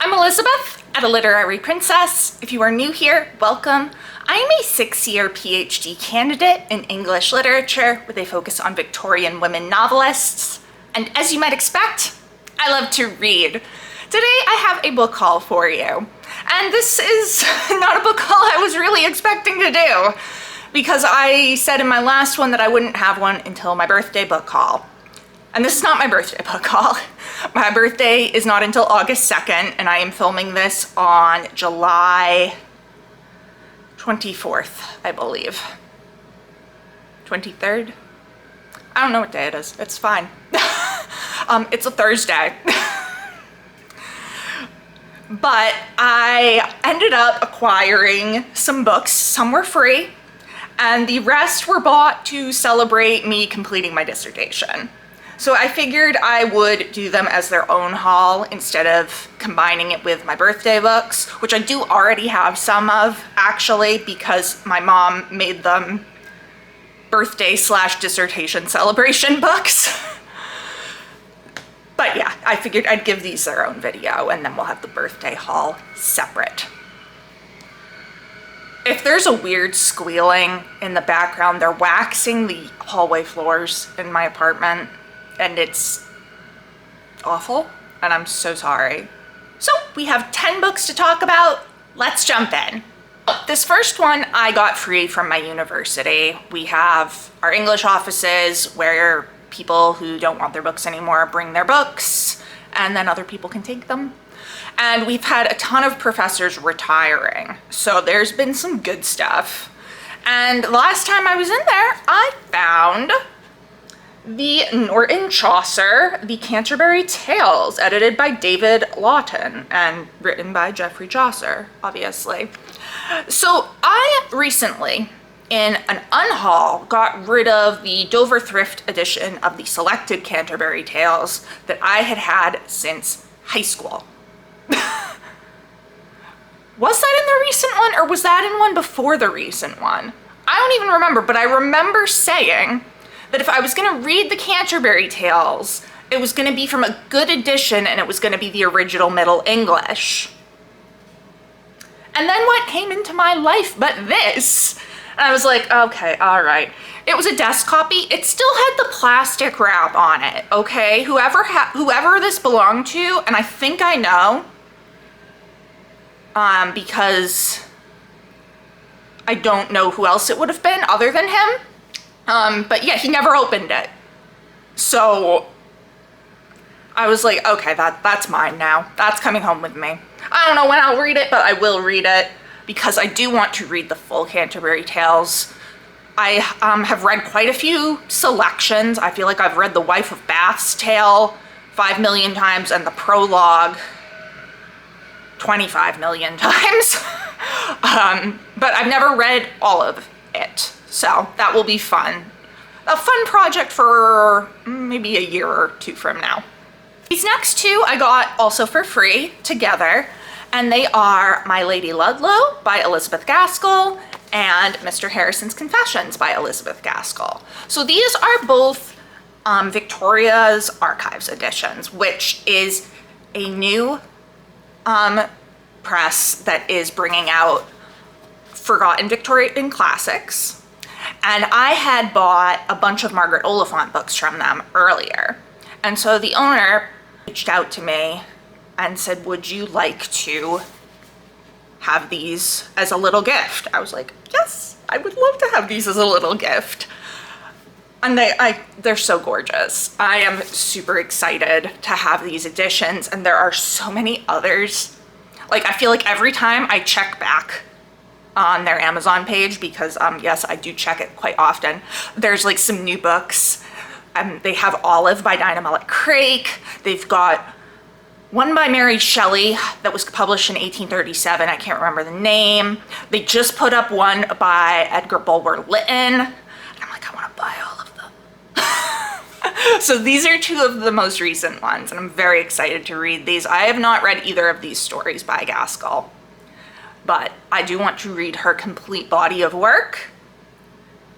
I'm Elizabeth at A Literary Princess. If you are new here, welcome. I am a 6-year PhD candidate in English literature with a focus on Victorian women novelists. And as you might expect, I love to read. Today I have a book haul for you. And this is not a book haul I was really expecting to do, because I said in my last one that I wouldn't have one until my birthday book haul. And this is not my birthday book haul. My birthday is not until August 2nd, and I am filming this on July 24th, I believe. 23rd? I don't know what day it is. It's fine. It's a Thursday. But I ended up acquiring some books. Some were free, and the rest were bought to celebrate me completing my dissertation. So I figured I would do them as their own haul instead of combining it with my birthday books, which I do already have some of, actually, because my mom made them birthday/dissertation celebration books. But yeah, I figured I'd give these their own video, and then we'll have the birthday haul separate. If there's a weird squealing in the background, they're waxing the hallway floors in my apartment, and it's awful, and I'm so sorry. So we have 10 books to talk about. Let's jump in. This first one I got free from my university. We have our English offices where people who don't want their books anymore bring their books, and then other people can take them. And we've had a ton of professors retiring, so there's been some good stuff. And the last time I was in there, I found the Norton Chaucer, The Canterbury Tales, edited by David Lawton and written by Geoffrey Chaucer, obviously. So I recently, in an unhaul, got rid of the Dover Thrift edition of the selected Canterbury Tales that I had had since high school. Was that in the recent one, or was that in one before the recent one? I don't even remember, but I remember saying that if I was gonna read the Canterbury Tales, it was gonna be from a good edition, and it was gonna be the original Middle English. And then what came into my life but this? And I was like, okay, all right. It was a desk copy. It still had the plastic wrap on it, okay? Whoever this belonged to, and I think I know, because I don't know who else it would have been other than him. But yeah, he never opened it. So I was like, okay, that's mine now. That's coming home with me. I don't know when I'll read it, but I will read it because I do want to read the full Canterbury Tales. I have read quite a few selections. I feel like I've read The Wife of Bath's Tale 5 million times and the prologue 25 million times. But I've never read all of it. So that will be fun. A fun project for maybe a year or two from now. These next two I got also for free together, and they are My Lady Ludlow by Elizabeth Gaskell and Mr. Harrison's Confessions by Elizabeth Gaskell. So these are both Victoria's Archives editions, which is a new press that is bringing out forgotten Victorian classics. And I had bought a bunch of Margaret Oliphant books from them earlier. And so the owner reached out to me and said, would you like to have these as a little gift? I was like, yes, I would love to have these as a little gift. And they're so gorgeous. I am super excited to have these editions, and there are so many others. Like, I feel like every time I check back on their Amazon page, because yes, I do check it quite often, there's like some new books. They have Olive by Dinah Mullet Craik. They've got one by Mary Shelley that was published in 1837. I can't remember the name. They just put up one by Edgar Bulwer Lytton. And I'm like, I want to buy all of them. So these are two of the most recent ones, and I'm very excited to read these. I have not read either of these stories by Gaskell, but I do want to read her complete body of work.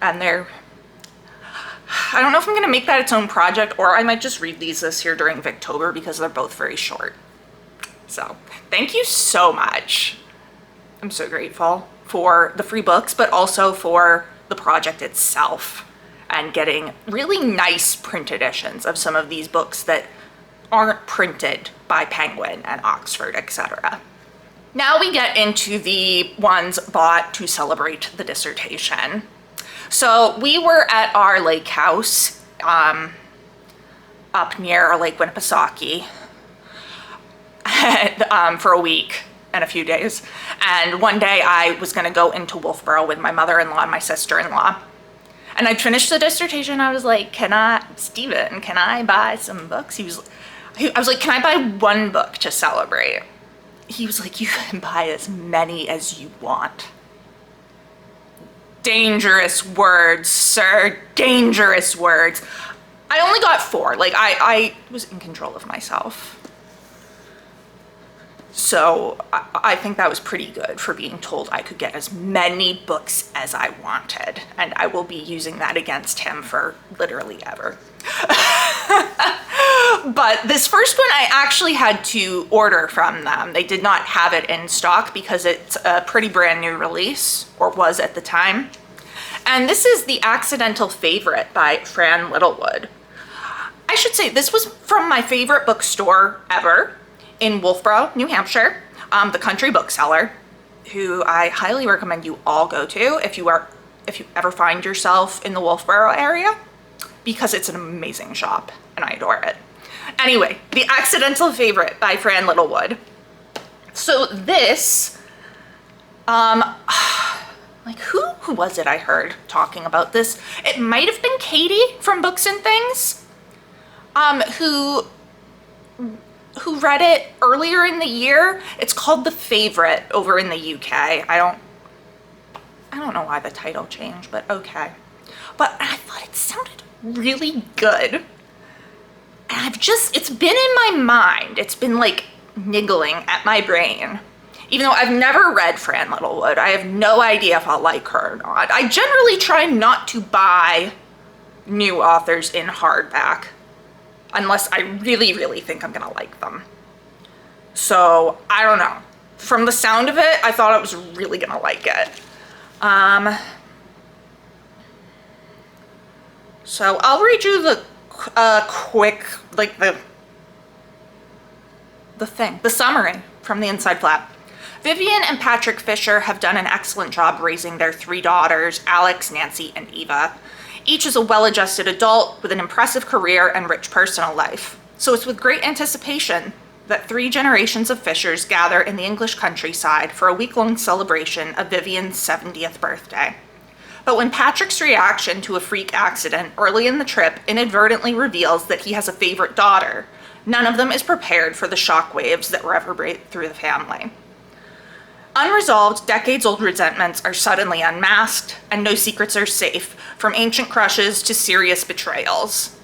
And I don't know if I'm gonna make that its own project, or I might just read these this year during Victober because they're both very short. So thank you so much. I'm so grateful for the free books, but also for the project itself and getting really nice print editions of some of these books that aren't printed by Penguin and Oxford, etc. Now we get into the ones bought to celebrate the dissertation. So we were at our lake house up near Lake Winnipesaukee for a week and a few days. And one day I was gonna go into Wolfboro with my mother-in-law and my sister-in-law. And I'd finished the dissertation. I was like, Steven, can I buy some books? I was like, can I buy one book to celebrate? He was like, you can buy as many as you want. Dangerous words, sir, dangerous words. I only got 4. Like, I was in control of myself. So I think that was pretty good for being told I could get as many books as I wanted. And I will be using that against him for literally ever. But this first one I actually had to order from them. They did not have it in stock because it's a pretty brand new release, or was at the time. And this is The Accidental Favorite by Fran Littlewood. I should say this was from my favorite bookstore ever in Wolfboro, New Hampshire, the Country Bookseller, who I highly recommend you all go to if you ever find yourself in the Wolfboro area, because it's an amazing shop and I adore it. Anyway, The Accidental Favorite by Fran Littlewood. So this, like who was it I heard talking about this? It might have been Katie from Books and Things, who read it earlier in the year. It's called The Favorite over in the UK. I don't know why the title changed, but okay. But I thought it sounded really good. And it's been in my mind. It's been like niggling at my brain. Even though I've never read Fran Littlewood, I have no idea if I'll like her or not. I generally try not to buy new authors in hardback unless I really, really think I'm gonna like them. So, I don't know. From the sound of it, I thought I was really gonna like it. So I'll read you the quick, like the summary from the inside flap. Vivian and Patrick Fisher have done an excellent job raising their 3 daughters, Alex, Nancy, and Eva. Each is a well-adjusted adult with an impressive career and rich personal life. So it's with great anticipation that 3 generations of Fishers gather in the English countryside for a week-long celebration of Vivian's 70th birthday. But when Patrick's reaction to a freak accident early in the trip inadvertently reveals that he has a favorite daughter, none of them is prepared for the shockwaves that reverberate through the family. Unresolved, decades-old resentments are suddenly unmasked, and no secrets are safe, from ancient crushes to serious betrayals.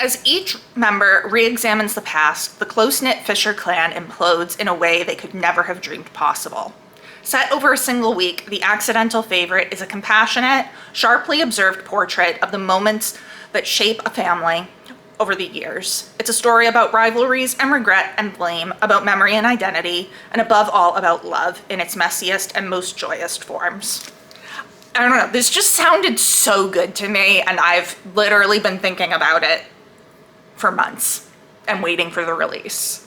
As each member re-examines the past, the close-knit Fisher clan implodes in a way they could never have dreamed possible. Set over a single week, The Accidental Favorite is a compassionate, sharply observed portrait of the moments that shape a family over the years. It's a story about rivalries and regret and blame, about memory and identity, and above all, about love in its messiest and most joyous forms. I don't know, this just sounded so good to me, and I've literally been thinking about it for months and waiting for the release.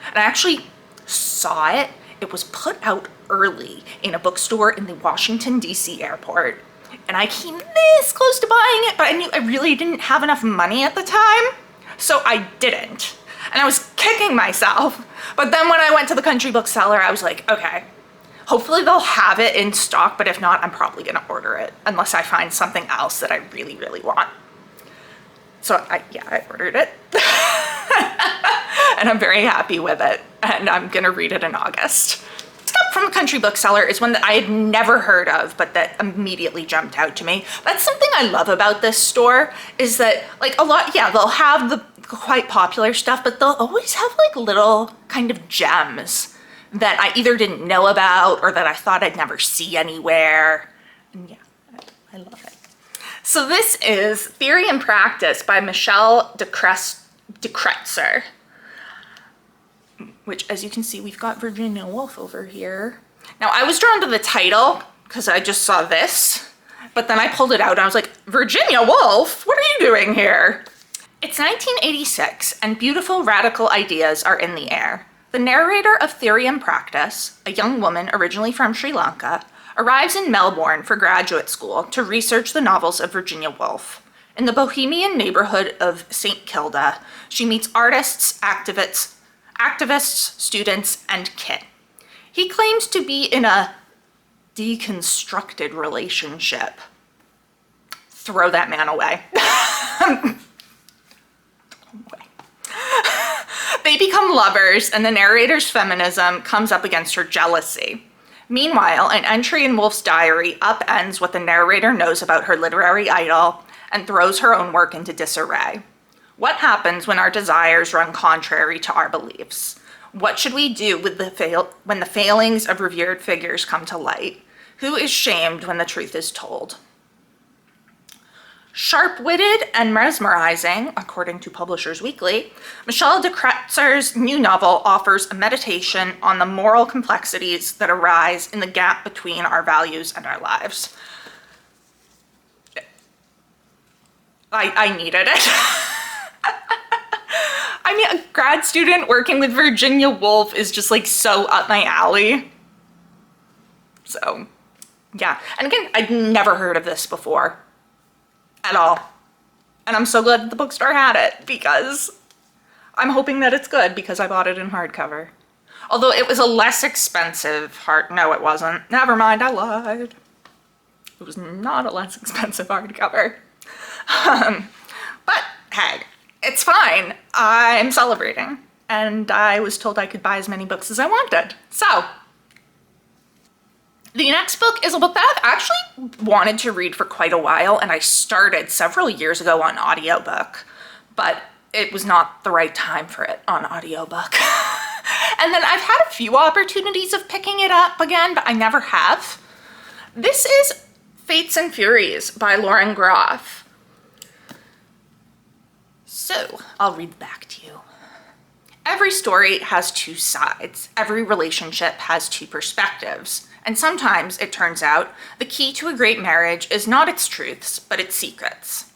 And I actually saw it. It was put out early in a bookstore in the Washington, D.C. airport. And I came this close to buying it, but I knew I really didn't have enough money at the time, so I didn't. And I was kicking myself. But then when I went to the Country Bookseller, I was like, okay, hopefully they'll have it in stock, but if not, I'm probably gonna order it, unless I find something else that I really, really want. So I ordered it. And I'm very happy with it, and I'm gonna read it in August. Stuff from the Country Bookseller is one that I had never heard of, but that immediately jumped out to me. That's something I love about this store, is that like a lot, yeah, they'll have the quite popular stuff, but they'll always have like little kind of gems that I either didn't know about or that I thought I'd never see anywhere. And yeah, I love it. So this is Theory and Practice by Michelle de Kretser. which, as you can see, we've got Virginia Woolf over here. Now, I was drawn to the title because I just saw this, but then I pulled it out and I was like, Virginia Woolf? What are you doing here? It's 1986 and beautiful radical ideas are in the air. The narrator of Theory and Practice, a young woman originally from Sri Lanka, arrives in Melbourne for graduate school to research the novels of Virginia Woolf. In the bohemian neighborhood of St. Kilda, she meets artists, activists, students, and Kit. He claims to be in a deconstructed relationship. Throw that man away. They become lovers, and the narrator's feminism comes up against her jealousy. Meanwhile, an entry in Woolf's diary upends what the narrator knows about her literary idol and throws her own work into disarray. What happens when our desires run contrary to our beliefs? What should we do with when the failings of revered figures come to light? Who is shamed when the truth is told? Sharp-witted and mesmerizing, according to Publishers Weekly, Michelle de Kretzer's new novel offers a meditation on the moral complexities that arise in the gap between our values and our lives. I needed it. I mean, a grad student working with Virginia Woolf is just like so up my alley. So, yeah. And again, I'd never heard of this before. At all. And I'm so glad the bookstore had it because I'm hoping that it's good because I bought it in hardcover. Although it was a less expensive no, it wasn't. Never mind, I lied. It was not a less expensive hardcover. But hey, it's fine. I'm celebrating. And I was told I could buy as many books as I wanted. So, the next book is a book that I've actually wanted to read for quite a while, and I started several years ago on audiobook, but it was not the right time for it on audiobook. And then I've had a few opportunities of picking it up again, but I never have. This is Fates and Furies by Lauren Groff. So, I'll read back to you. Every story has two sides. Every relationship has two perspectives. And sometimes, it turns out, the key to a great marriage is not its truths, but its secrets.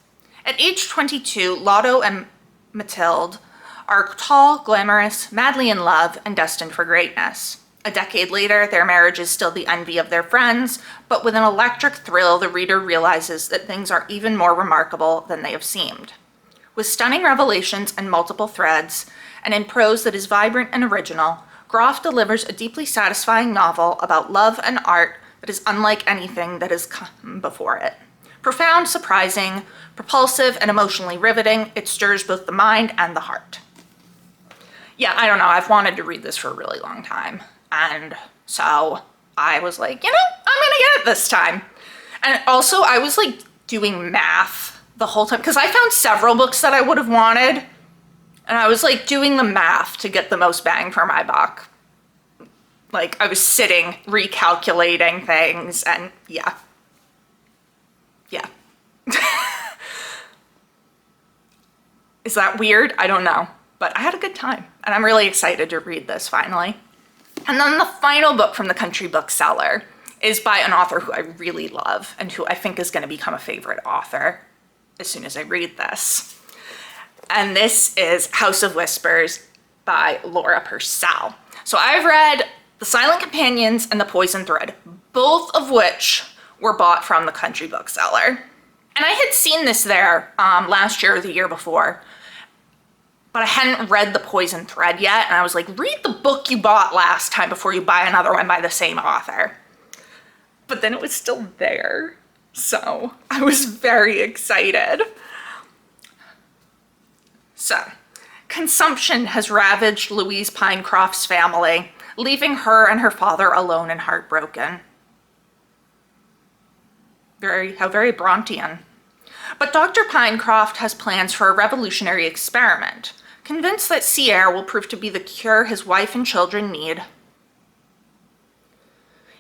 At age 22, Lotto and Mathilde are tall, glamorous, madly in love, and destined for greatness. A decade later, their marriage is still the envy of their friends, but with an electric thrill, the reader realizes that things are even more remarkable than they have seemed. With stunning revelations and multiple threads, and in prose that is vibrant and original, Groff delivers a deeply satisfying novel about love and art that is unlike anything that has come before it. Profound, surprising, propulsive, and emotionally riveting, it stirs both the mind and the heart. Yeah, I don't know, I've wanted to read this for a really long time, and so I was like, you know, I'm gonna get it this time. And also, I was like doing math the whole time, because I found several books that I would have wanted, and I was like doing the math to get the most bang for my buck. Like I was sitting, recalculating things, and yeah. Is that weird? I don't know, but I had a good time, and I'm really excited to read this finally. And then the final book from the Country Bookseller is by an author who I really love, and who I think is gonna become a favorite author as soon as I read this. And this is House of Whispers by Laura Purcell. So I've read The Silent Companions and The Poison Thread, both of which were bought from the Country Bookseller. And I had seen this there last year or the year before, but I hadn't read The Poison Thread yet. And I was like, read the book you bought last time before you buy another one by the same author. But then it was still there. So I was very excited. So, consumption has ravaged Louise Pinecroft's family, leaving her and her father alone and heartbroken. How very Brontean. But Dr. Pinecroft has plans for a revolutionary experiment, convinced that sea air will prove to be the cure his wife and children need.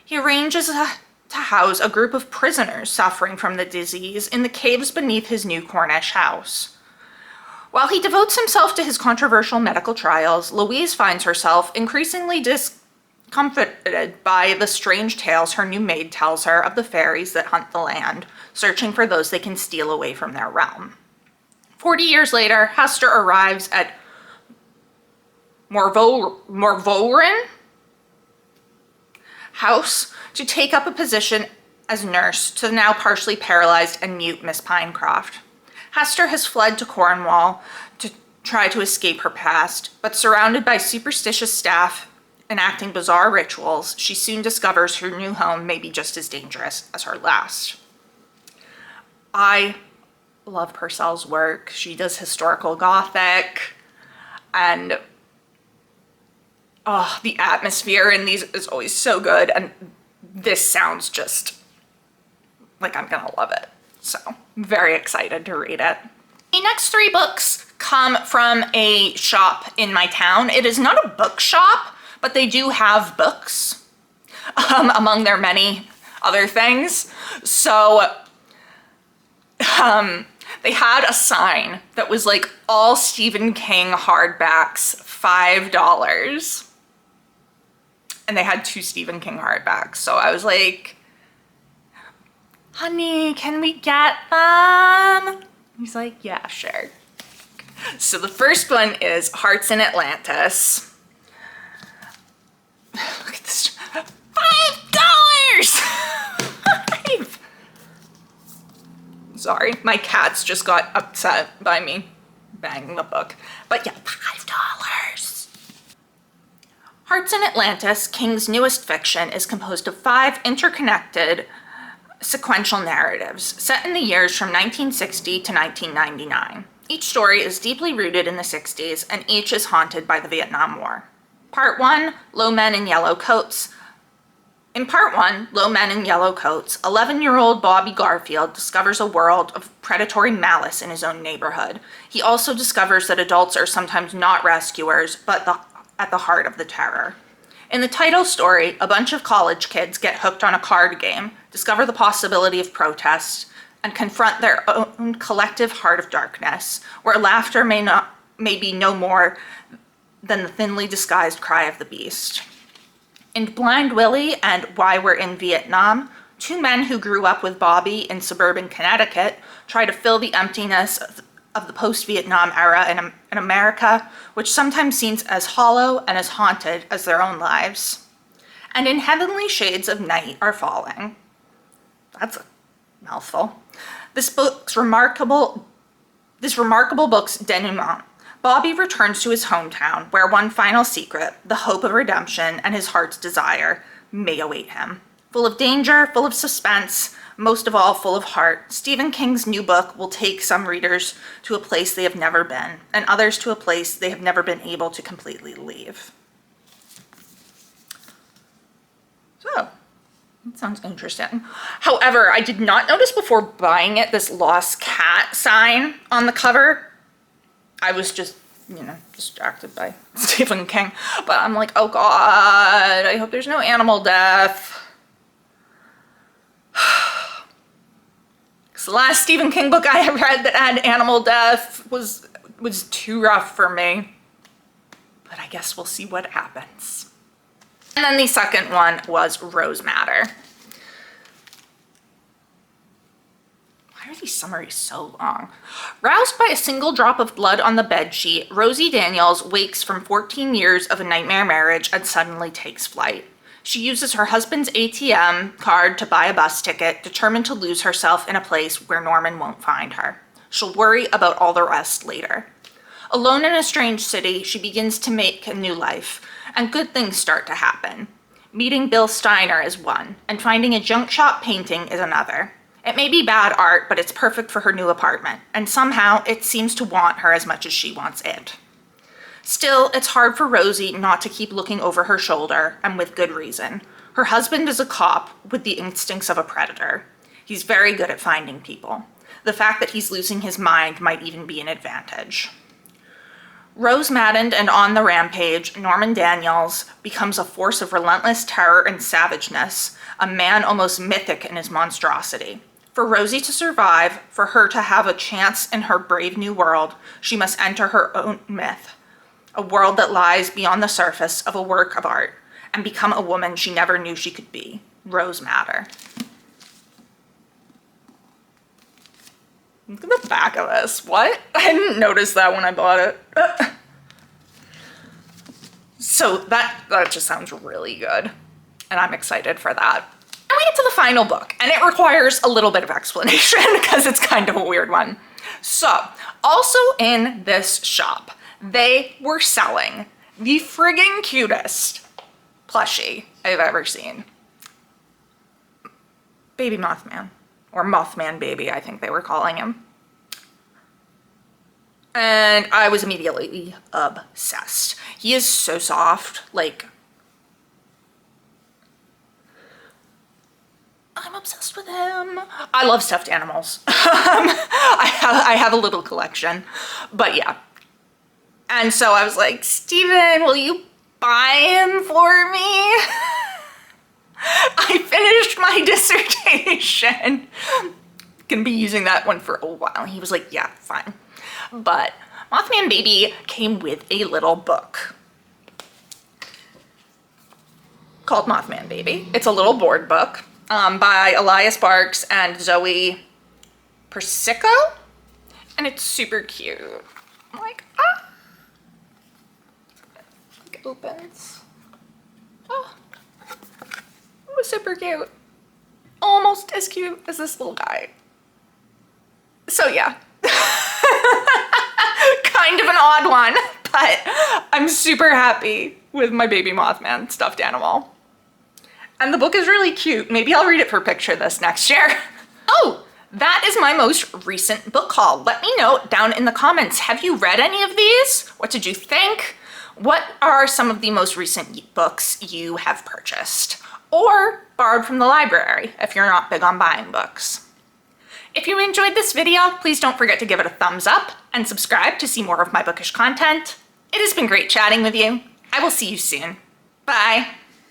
He arranges to house a group of prisoners suffering from the disease in the caves beneath his new Cornish house. While he devotes himself to his controversial medical trials, Louise finds herself increasingly discomfited by the strange tales her new maid tells her of the fairies that hunt the land, searching for those they can steal away from their realm. 40 years later, Hester arrives at Morvorin House to take up a position as nurse to the now partially paralyzed and mute Miss Pinecroft. Hester has fled to Cornwall to try to escape her past, but surrounded by superstitious staff enacting bizarre rituals, she soon discovers her new home may be just as dangerous as her last. I love Purcell's work. She does historical Gothic, and the atmosphere in these is always so good, and this sounds just like I'm gonna love it. So I'm very excited to read it. The next 3 books come from a shop in my town. It is not a bookshop, but they do have books among their many other things. So they had a sign that was like all Stephen King hardbacks, $5. And they had 2 Stephen King hardbacks. So I was like, honey, can we get them? He's like, yeah, sure. So the first one is Hearts in Atlantis. Look at this. $5! 5! Sorry, my cats just got upset by me banging the book. But yeah, $5. Hearts in Atlantis, King's newest fiction, is composed of 5 interconnected sequential narratives set in the years from 1960 to 1999. Each story is deeply rooted in the 60s, and each is haunted by the Vietnam War. Part 1, Low Men in Yellow Coats. In Part 1, Low Men in Yellow Coats, 11-year-old Bobby Garfield discovers a world of predatory malice in his own neighborhood. He also discovers that adults are sometimes not rescuers, but at the heart of the terror. In the title story, a bunch of college kids get hooked on a card game, discover the possibility of protest, and confront their own collective heart of darkness, where laughter may be no more than the thinly disguised cry of the beast. In Blind Willie and Why We're in Vietnam, 2 men who grew up with Bobby in suburban Connecticut try to fill the emptiness of the post-Vietnam era in America, which sometimes seems as hollow and as haunted as their own lives. And in Heavenly Shades of Night Are Falling. That's a mouthful. This remarkable book's denouement. Bobby returns to his hometown, where one final secret, the hope of redemption and his heart's desire, may await him. Full of danger, full of suspense, most of all full of heart, Stephen King's new book will take some readers to a place they have never been, and others to a place they have never been able to completely leave. So, that sounds interesting. However, I did not notice before buying it this lost cat sign on the cover. I was just, distracted by Stephen King. But I'm like, oh God, I hope there's no animal death. Because the last Stephen King book I read that had animal death was too rough for me. But I guess we'll see what happens. And then the second one was Rose Madder. Why are these summaries so long? Roused by a single drop of blood on the bedsheet, Rosie Daniels wakes from 14 years of a nightmare marriage and suddenly takes flight. She uses her husband's ATM card to buy a bus ticket, determined to lose herself in a place where Norman won't find her. She'll worry about all the rest later. Alone in a strange city, she begins to make a new life, and good things start to happen. Meeting Bill Steiner is one, and finding a junk shop painting is another. It may be bad art, but it's perfect for her new apartment, and somehow it seems to want her as much as she wants it. Still, it's hard for Rosie not to keep looking over her shoulder, and with good reason. Her husband is a cop with the instincts of a predator. He's very good at finding people. The fact that he's losing his mind might even be an advantage. Rose maddened and on the rampage, Norman Daniels becomes a force of relentless terror and savageness, a man almost mythic in his monstrosity. For Rosie to survive, for her to have a chance in her brave new world, she must enter her own myth, a world that lies beyond the surface of a work of art, and become a woman she never knew she could be. Rose Matter. Look at the back of this. What? I didn't notice that when I bought it. So that just sounds really good, and I'm excited for that. And we get to the final book, and it requires a little bit of explanation because it's kind of a weird one. So, also in this shop, they were selling the friggin' cutest plushie I've ever seen. Baby Mothman, or Mothman Baby, I think they were calling him. And I was immediately obsessed. He is so soft, like, I'm obsessed with him. I love stuffed animals. I have a little collection, but yeah. And so I was like, Steven, will you buy him for me? I finished my dissertation. Gonna be using that one for a while. He was like, yeah, fine. But Mothman Baby came with a little book called Mothman Baby. It's a little board book by Elias Barks and Zoe Persico, and it's super cute. I'm like, ah. It opens. Oh, it was super cute. Almost as cute as this little guy. So yeah. Kind of an odd one, but I'm super happy with my baby Mothman stuffed animal. And the book is really cute. Maybe I'll read it for picture this next year. Oh, that is my most recent book haul. Let me know down in the comments. Have you read any of these? What did you think? What are some of the most recent books you have purchased or borrowed from the library if you're not big on buying books? If you enjoyed this video, please don't forget to give it a thumbs up and subscribe to see more of my bookish content. It has been great chatting with you. I will see you soon. Bye.